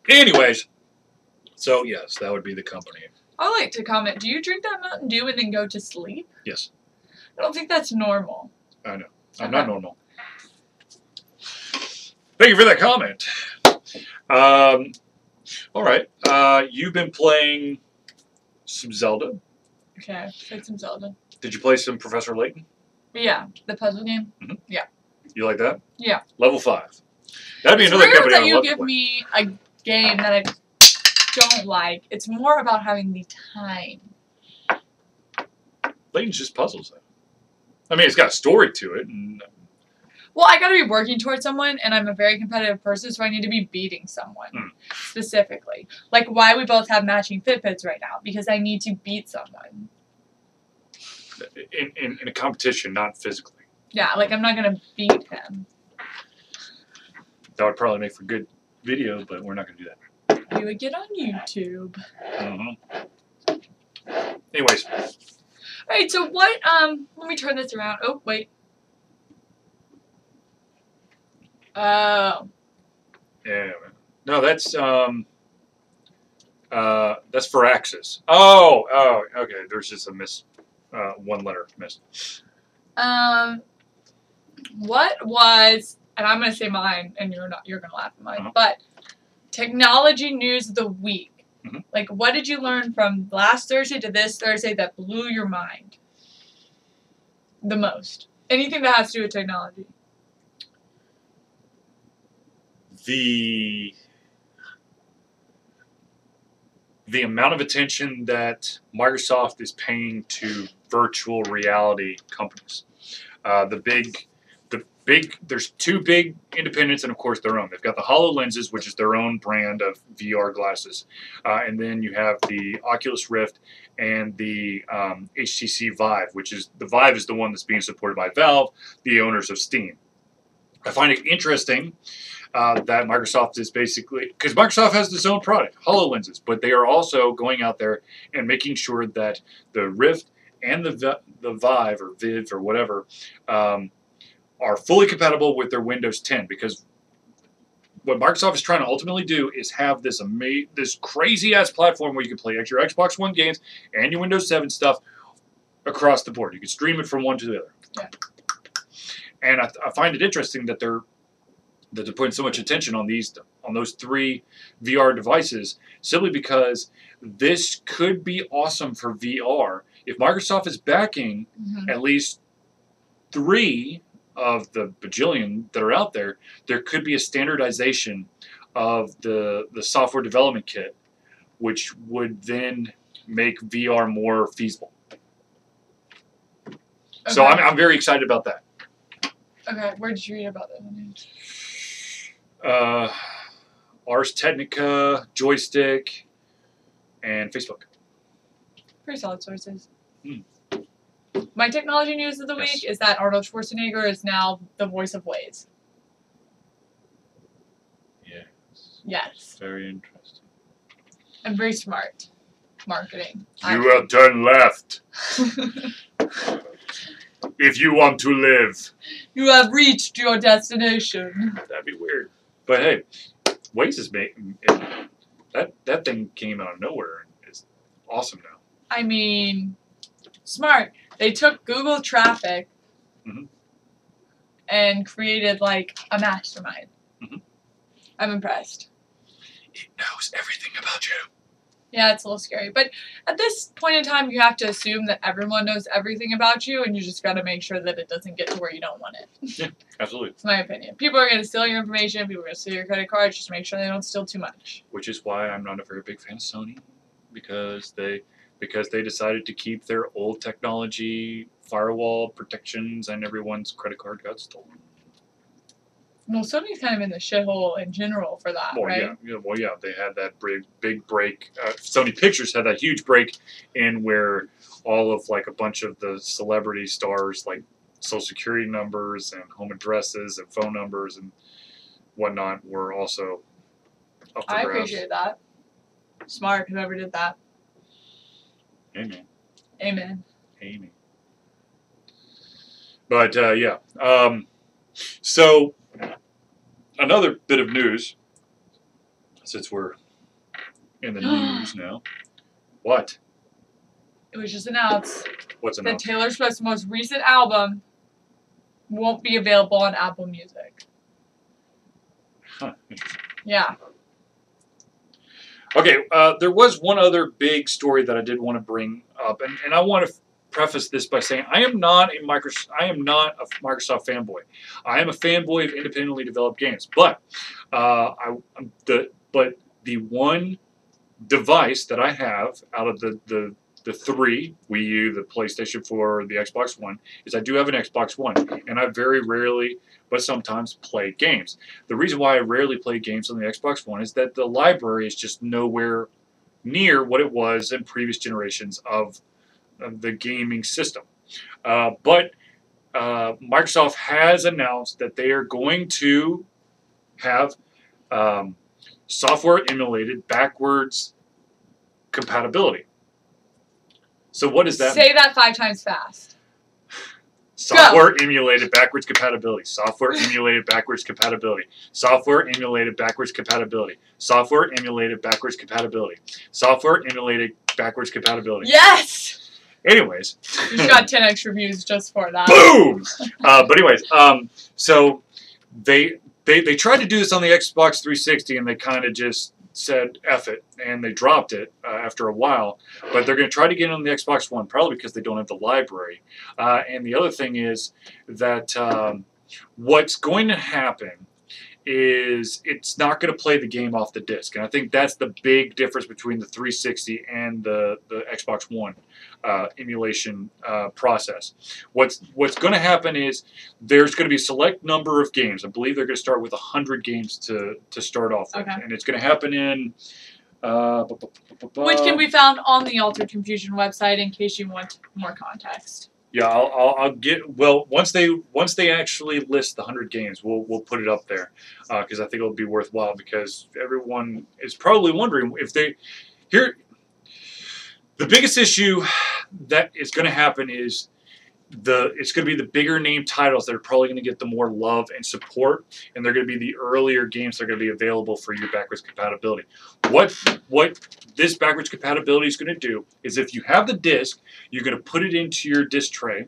Anyways, so yes, that would be the company. I would like to comment. Do you drink that Mountain Dew and then go to sleep? Yes. I don't think that's normal. I know. I'm not normal. Thank you for that comment. All right. You've been playing some Zelda. Okay, played some Zelda. Did you play some Professor Layton? Yeah, the puzzle game. Mm-hmm. Yeah. You like that? Yeah. Level 5. That'd be another company I would love to play. It's rare that you give me a game that I don't like. It's more about having the time. Layton's just puzzles, though. I mean, it's got a story to it. Well, I got to be working towards someone, and I'm a very competitive person, so I need to be beating someone specifically. Like why we both have matching Fitbits right now, because I need to beat someone. In a competition, not physically. Yeah, like I'm not going to beat him. That would probably make for good video, but we're not going to do that. We would get on YouTube. Mm-hmm. Anyways. Alright, so what, let me turn this around. Oh, wait. Oh. Yeah. No, that's for Axis. Oh, okay. There's just a one letter missed. What was, and I'm gonna say mine, and you're gonna laugh at mine, but technology news of the week. Like, what did you learn from last Thursday to this Thursday that blew your mind the most? Anything that has to do with technology. The amount of attention that Microsoft is paying to virtual reality companies. There's two big independents and, of course, their own. They've got the HoloLenses, which is their own brand of VR glasses. And then you have the Oculus Rift and the HTC Vive, which is, the Vive is the one that's being supported by Valve, the owners of Steam. I find it interesting that Microsoft is basically, because Microsoft has its own product, HoloLenses, but they are also going out there and making sure that the Rift and the Vive or Viv or whatever are fully compatible with their Windows 10, because what Microsoft is trying to ultimately do is have this crazy-ass platform where you can play your Xbox One games and your Windows 7 stuff across the board. You can stream it from one to the other. Yeah. And I find it interesting that they're putting so much attention on those 3 VR devices, simply because this could be awesome for VR. If Microsoft is backing at least 3 of the bajillion that are out there, there could be a standardization of the software development kit which would then make VR more feasible. Okay. So I'm very excited about that. Okay, where did you read about that? Ars Technica, Joystick, and Facebook. Pretty solid sources. Hmm. My technology news of the Yes. week is that Arnold Schwarzenegger is now the voice of Waze. Yes. Yes. Very interesting. And very smart marketing. You will turn left if you want to live. You have reached your destination. That'd be weird. But hey, Waze is making that thing came out of nowhere and is awesome now. I mean, smart. They took Google traffic Mhm. and created like a mastermind. Mhm. I'm impressed. It knows everything about you. Yeah, it's a little scary. But at this point in time, you have to assume that everyone knows everything about you, and you just got to make sure that it doesn't get to where you don't want it. Yeah, absolutely. It's my opinion. People are going to steal your information. People are going to steal your credit cards. Just make sure they don't steal too much. Which is why I'm not a very big fan of Sony, because they decided to keep their old technology firewall protections, and everyone's credit card got stolen. Well, Sony's kind of in the shithole in general for that, Well, right? yeah, they had that big break. Sony Pictures had that huge break in where all of like a bunch of the celebrity stars, like social security numbers and home addresses and phone numbers and whatnot, were also up for I grabs. appreciate that. Smart, whoever did that. Amen. Amen. Amen. But yeah, so another bit of news, since we're in the news now. What? It was just announced What's that announced? Taylor Swift's most recent album won't be available on Apple Music. Huh, interesting. Yeah. Okay, there was one other big story that I did want to bring up, and I want to preface this by saying I am not a Microsoft fanboy. I am a fanboy of independently developed games, but the one device that I have out of the three, Wii U, the PlayStation 4, the Xbox One, is I do have an Xbox One, and I very rarely, but sometimes, play games. The reason why I rarely play games on the Xbox One is that the library is just nowhere near what it was in previous generations of the gaming system. But Microsoft has announced that they are going to have software emulated backwards compatibility. So what does that mean? Say that 5 times fast. Software emulated backwards compatibility. Software emulated backwards compatibility. Software emulated backwards compatibility. Software emulated backwards compatibility. Software emulated backwards compatibility. Yes! Anyways. You just got 10 extra views just for that. Boom! But anyways, so they tried to do this on the Xbox 360 and they kind of just said F it and they dropped it after a while. But they're going to try to get it on the Xbox One, probably because they don't have the library. And the other thing is that what's going to happen is it's not going to play the game off the disc. And I think that's the big difference between the 360 and the Xbox One emulation process. What's going to happen is there's going to be a select number of games. I believe they're going to start with 100 games to start off with. Okay. And it's going to happen in... Which can be found on the Altered Confusion website in case you want more context. Yeah, I'll get, well, once they actually list the 100 games, we'll put it up there because I think it'll be worthwhile because everyone is probably wondering if they here. The biggest issue that is going to happen is it's going to be the bigger name titles that are probably going to get the more love and support, and they're going to be the earlier games that are going to be available for your backwards compatibility. What this backwards compatibility is going to do is if you have the disc, you're going to put it into your disc tray,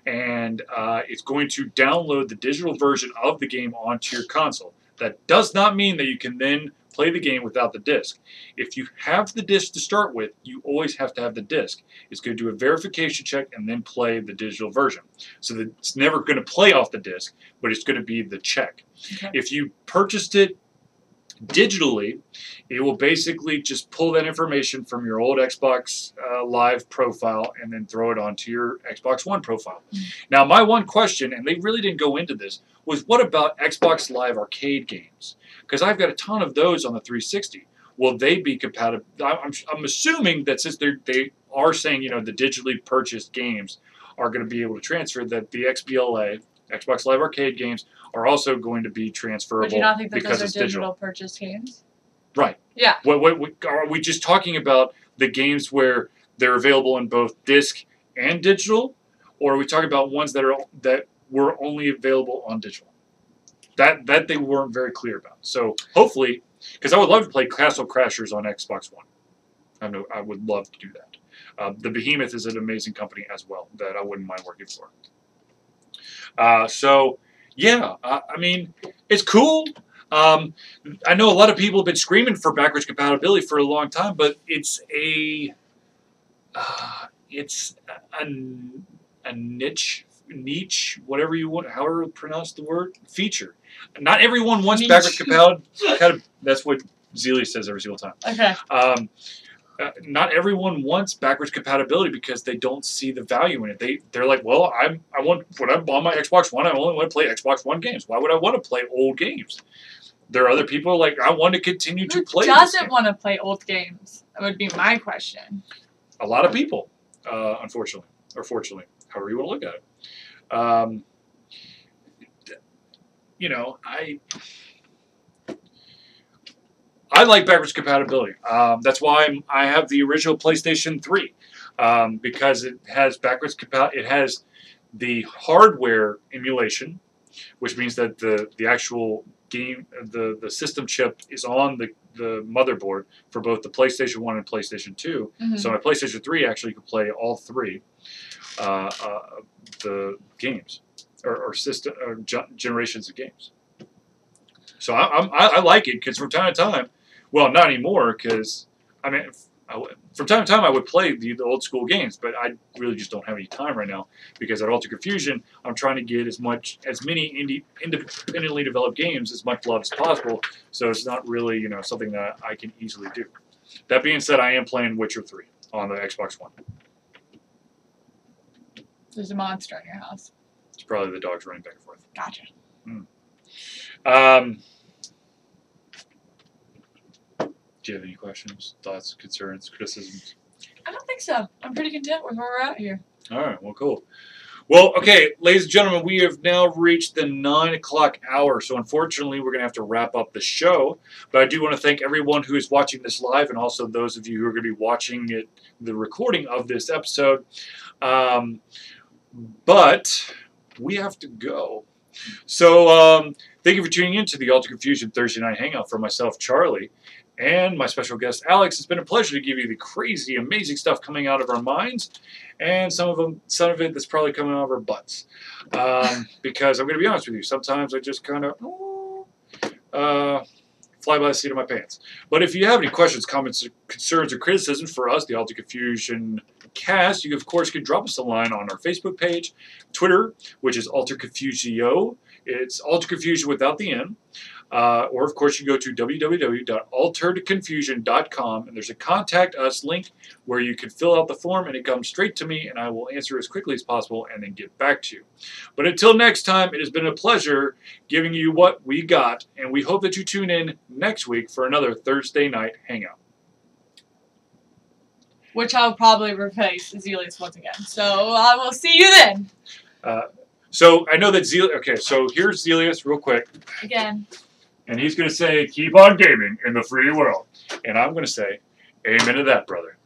and it's going to download the digital version of the game onto your console. That does not mean that you can then play the game without the disc. If you have the disc to start with, you always have to have the disc. It's going to do a verification check and then play the digital version. So that it's never going to play off the disc, but it's going to be the check. Okay. If you purchased it Digitally, it will basically just pull that information from your old Xbox Live profile and then throw it onto your Xbox One profile. Now, my one question, and they really didn't go into this, was what about Xbox Live arcade games? Because I've got a ton of those on the 360. Will they be compatible? I'm assuming that since they are saying, the digitally purchased games are going to be able to transfer, that the XBLA, Xbox Live Arcade games, are also going to be transferable. Would you not think that because those it's are digital purchased games? Right. Yeah. Are we just talking about the games where they're available in both disc and digital, or are we talking about ones that were only available on digital? That they weren't very clear about. So hopefully, because I would love to play Castle Crashers on Xbox One. I would love to do that. The Behemoth is an amazing company as well that I wouldn't mind working for. So yeah, I mean, it's cool. I know a lot of people have been screaming for backwards compatibility for a long time, but it's a niche, whatever you want, however you pronounce the word, feature. Not everyone wants Niche. backwards compatibility. That's what Zelia says every single time. Okay. Not everyone wants backwards compatibility because they don't see the value in it. They're like, well, when I'm on my Xbox One, I only want to play Xbox One games. Why would I want to play old games? There are other people like, I want to continue to play. Who doesn't want to play old games? That would be my question. A lot of people, unfortunately, or fortunately, however you want to look at it. I like backwards compatibility. That's why I have the original PlayStation 3 because it has backwards compatibility. It has the hardware emulation, which means that the actual game, the system chip is on the motherboard for both the PlayStation 1 and PlayStation 2. Mm-hmm. So my PlayStation 3 actually could play all three the games or system or generations of games. So I like it because from time to time, well, not anymore because from time to time I would play the old school games, but I really just don't have any time right now because at Alter Confusion I'm trying to get as many independently developed games as much love as possible. So it's not really something that I can easily do. That being said, I am playing Witcher 3 on the Xbox One. There's a monster in your house. It's probably the dogs running back and forth. Gotcha. Do you have any questions, thoughts, concerns, criticisms? I don't think so. I'm pretty content with where we're at here. All right, well, cool. Well, okay, ladies and gentlemen, we have now reached the 9 o'clock hour, so unfortunately we're going to have to wrap up the show. But I do want to thank everyone who is watching this live and also those of you who are going to be watching the recording of this episode. But we have to go. So thank you for tuning in to the Alter Confusion Thursday Night Hangout for myself, Charlie, and my special guest, Alex. It's been a pleasure to give you the crazy, amazing stuff coming out of our minds, and some of it that's probably coming out of our butts. Because I'm going to be honest with you, sometimes I just kind of fly by the seat of my pants. But if you have any questions, comments, concerns, or criticisms for us, the Alter Confusion Cast, you of course can drop us a line on our Facebook page, Twitter, which is Alter Confusio. It's Alter Confusion without the N. Or, of course, you go to www.alteredconfusion.com, and there's a Contact Us link where you can fill out the form, and it comes straight to me, and I will answer as quickly as possible and then get back to you. But until next time, it has been a pleasure giving you what we got, and we hope that you tune in next week for another Thursday Night Hangout. Which I'll probably replace Zelius once again. So I will see you then. So I know that Zelius... Okay, so here's Zelius real quick. Again. And he's going to say, keep on gaming in the free world. And I'm going to say, amen to that, brother.